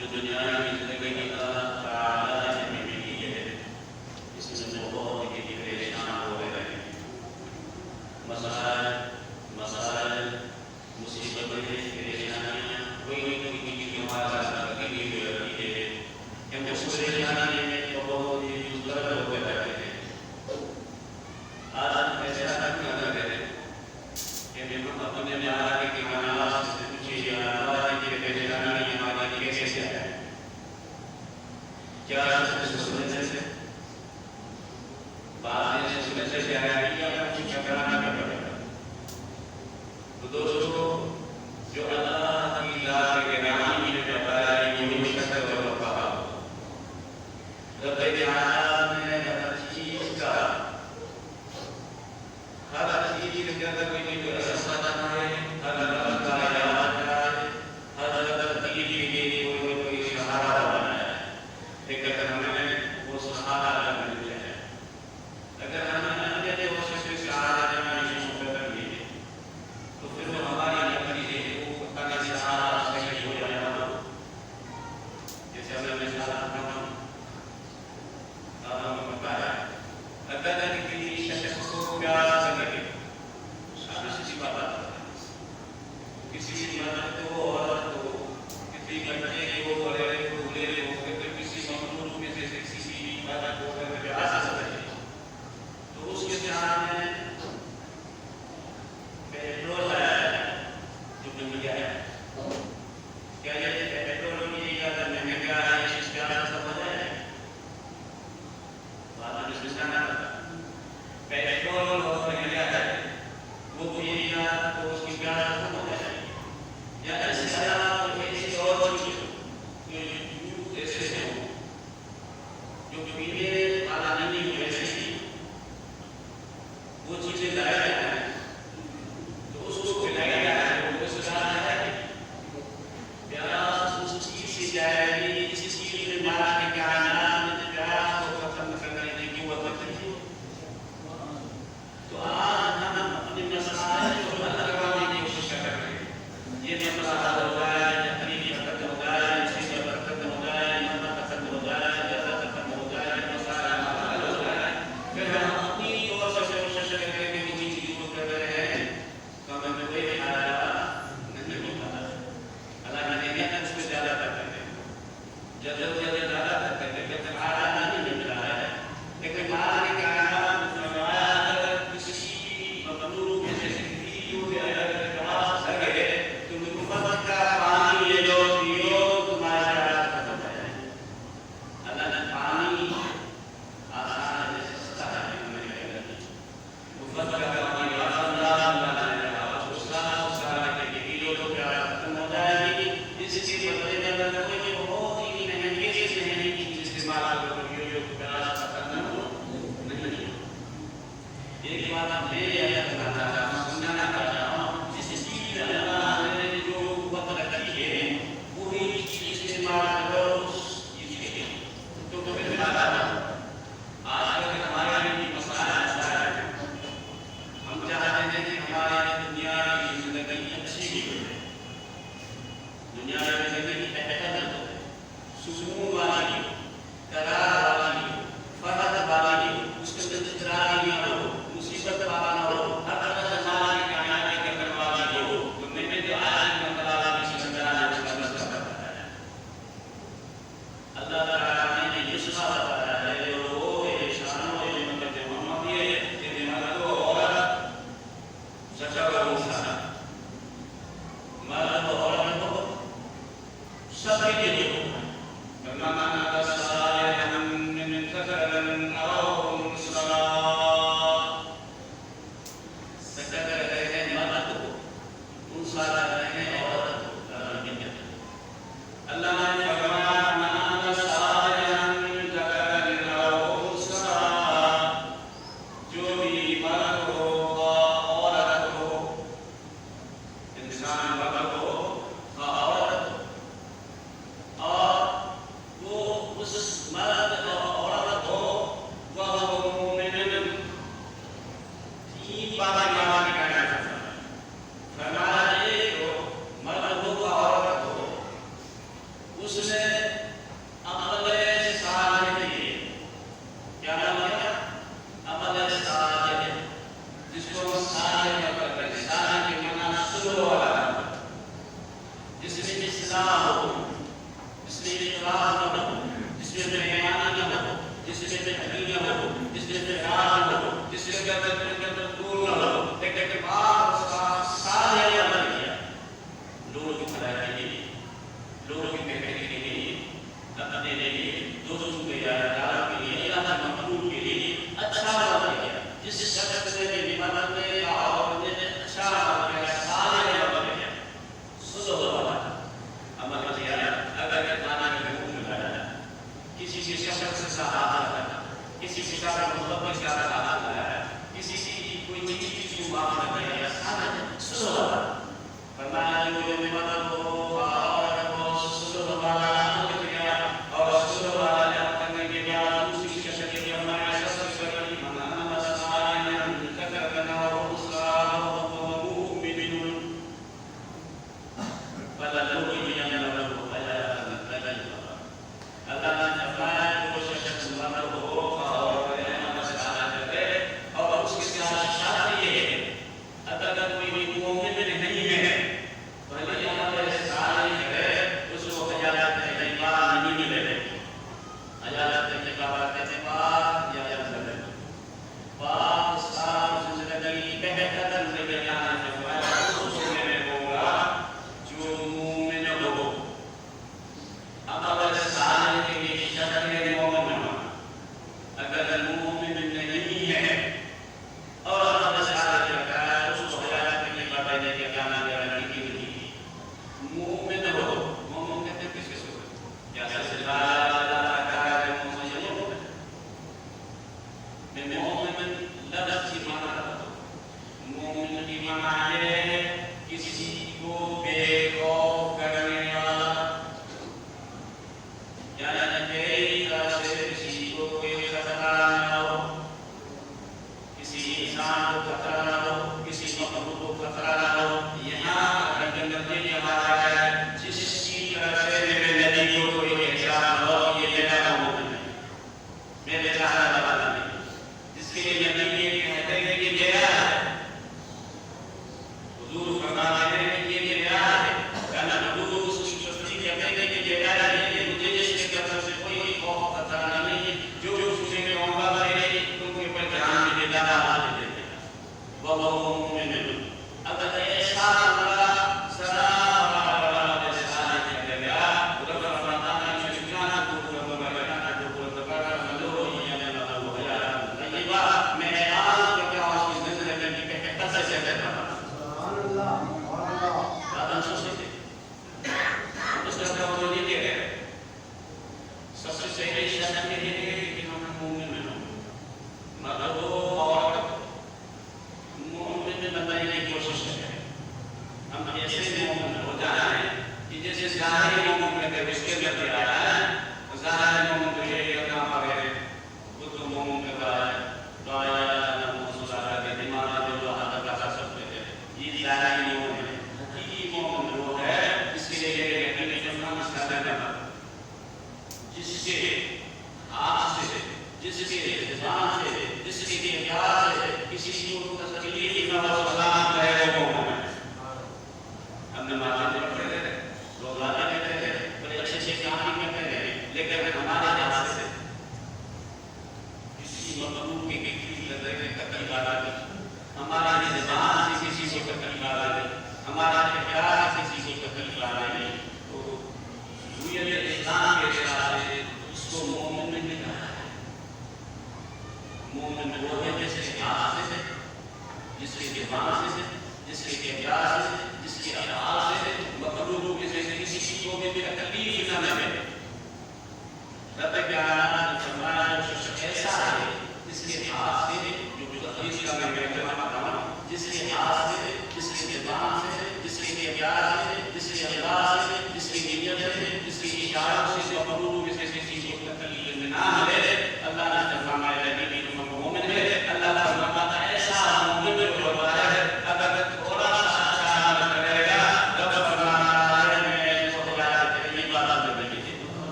جو دنیا کی زندگی اللہ تعالیٰ نے ملی ہے، اس میں بہت ہی پریشان ہو رہے ہیں. مسائل مصیبتیں پریشانیاں کوئی ہمارا ساتھ کبھی بھی رہتی ہے. ہم اس پریشانی میں بہت ہی مضطرب ہو رہتے ہیں. آج ہم ایسا کیوں نہ کریں کہ ہم اپنے مالک کے کمالات سے پوچھیں اللہ کی پریشانی ہماری کیسے ہے؟ کیا سننے سے باتیں سننے سے آیا یا کچھ کرانا پڑے گا؟ تو دوستو، جو اللہ کی ذات گرامی نے بتایا یہ شکر اور وفا. رب تعالیٰ نے ہر چیز کا کے اندر کوئی احساس ہے، ہر رب کا یاد ہے، ہر ترتیب کے لیے کوئی سہارا بنایا ہے. لیکن اگر ہمیں وہ سہارا مل جائے، اگر ہمیں اپنے دوست سے سہارا نہیں کر لیے، تو پھر وہ ہماری اپنی کا سہارا صحیح ہو جائے گا. جیسے ہمیں سہارا بتایا، اگر کسی شخص کو پیار کرے، کسی مرد کو عورت کو، کسی بچے کو بڑے کو بوڑھے کو، کسی مخلوق میں سے کسی مرد کو پیار کرے، تو اس کے سامنے پیٹرول ہے جو مہنگا ہے. کیا یہ پیٹرول کی زیادہ مہنگا ہے اس پیار سے وجہ ہے؟ بات اس میں نہ پیٹرول اور مہنگا ہے وہ تو اس کی پیار ختم ہو جائے گی. یا ایسے ایسی اور چیز ایسے ہو جو پینے والا نہیں ہو، ایسے ہی وہ چیزیں لایا جاتا ہے تو اس کو پلایا جاتا ہے، وہ اس کا ہے پیاس اس چیز سے جائے گی جس چیز میں مارا کے کائنات پیاس کو ختم کرنے کی وہ وقت ہے. تو آج ہم اپنے مسائل کو حل کروانے کی کوشش کر رہے ہیں. یہ مسئلہ ہو جائے، تقریبی ختم ہو جائے، مصیبت ختم ہو جائے، محبت ختم ہو جائے، جزا ختم ہو جائے، مسائل حل ہو جائے، پھر ہم اپنی طور سے کوشش کریں کہ کوئی چیز کو کر رہے ہیں تو ہمیں کوئی فائدہ نہیں ہوتا. اللہ نے کہا اس میں زیادہ کرتے ہیں، جب زیادہ کرتے ہیں لیکن فائدہ نہیں مل رہا ہے. لیکن مالک کائنات فرمایا اگر کسی مخلوق میں سے کسی کو اگر پیاس لگے تو محبت کا پانی لے لو، پیو، تمہاری پیاس ختم ہو جائے گی. اللہ نے پانی آسان ہے، سستا ہے، محبت کا پانی آسان اللہ نے کہا اس کو صاف کے پیو تو پیاس ختم ہو جائے گی. اس چیز کو بدلنے میں کوئی بہت ہی مہنگی چیز نہیں کی استعمال کرو جو پیاس ختم نہیں. ایک بات میں یہ کرنا چاہتا ہوں، سننا چاہتا ہوں، جس چیز میں اللہ نے جو وقت رکھی ہے وہی چیز استعمال کرو اس چیز کے لیے تو پھر فائدہ نہ. آج کل ہمارے بھی مسائل ایسا ہے، ہم چاہتے ہیں کہ ہماری دنیا کی زندگی اچھی ہو جائے، دنیا کی زندگی بہتر ہو جائے، سکون والی ہو، قرار والی ہو، فرحت والی ہو، اس کے اندر اضطراب نہ ہو، مصیبت والا نہ ہو، ہر طرح سے ہماری کامیابی کرنے والی ہو. تو میں نے جو آج میں تعالیٰ کی سمجھانا اس کا مسئلہ بتایا ہے. اللہ تعالیٰ نے یہ سزا بتایا ہے جو انسانوں نے مدد محمد یہ مرد عورت سچا کا انسان مرد عورت ہو سب کے لیے ہو. اس نے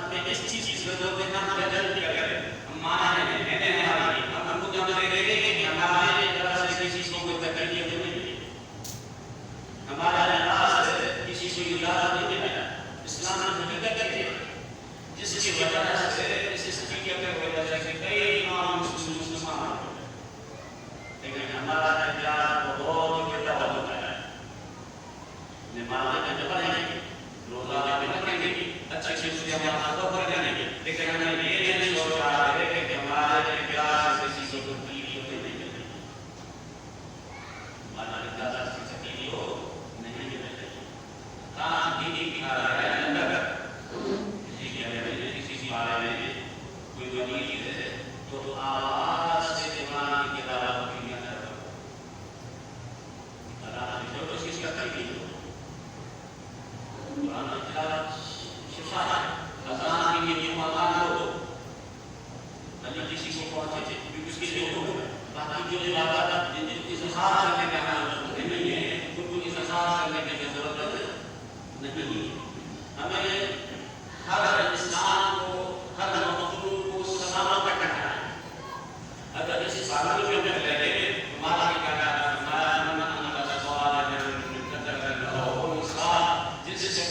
ہمیں اس چیز کی ضرورت ہے، ہم بدل کیا کریں، ہم مانا ہے ہمارا نجات بہت کتاب ہوتا ہے نماز میں پڑھیں گے روزہ میں پڑھیں گے اچھی چیز ہمارا تو کریں گے لیکن ہم نے یہ نہیں سوچا ہے کہ ہمارے نجات سے کسی کو تکلیف نہیں ملے ہمارا نجات سے تکلیف ہو نہیں ملے کہاں کی کھا رہا ہے اندر کسی کے بارے میں کوئی دلیل ہے تو آواز سے قرآن کی تلاوت کی کرو اللہ نے جو چیز کا تکلیف ہو قرآن کی تلاوت شفا ہے اذان کے لیے مقام ہو اللہ کسی کو پہنچے کیونکہ اس کے لیے ہو باقی جو عبادت جن کو اظہار کرنے کا ضرورت نہیں ہے ان کو اظہار کرنے کی ضرورت نہیں ہے ہمیں ہر انسان کو ہر مخلوق کو سلامت رکھنا ہے اگر اس سالوں میں ہم لگے ہمارا کیا کرنا ہمارا سوال ہے جس سے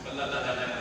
اللہ تعالیٰ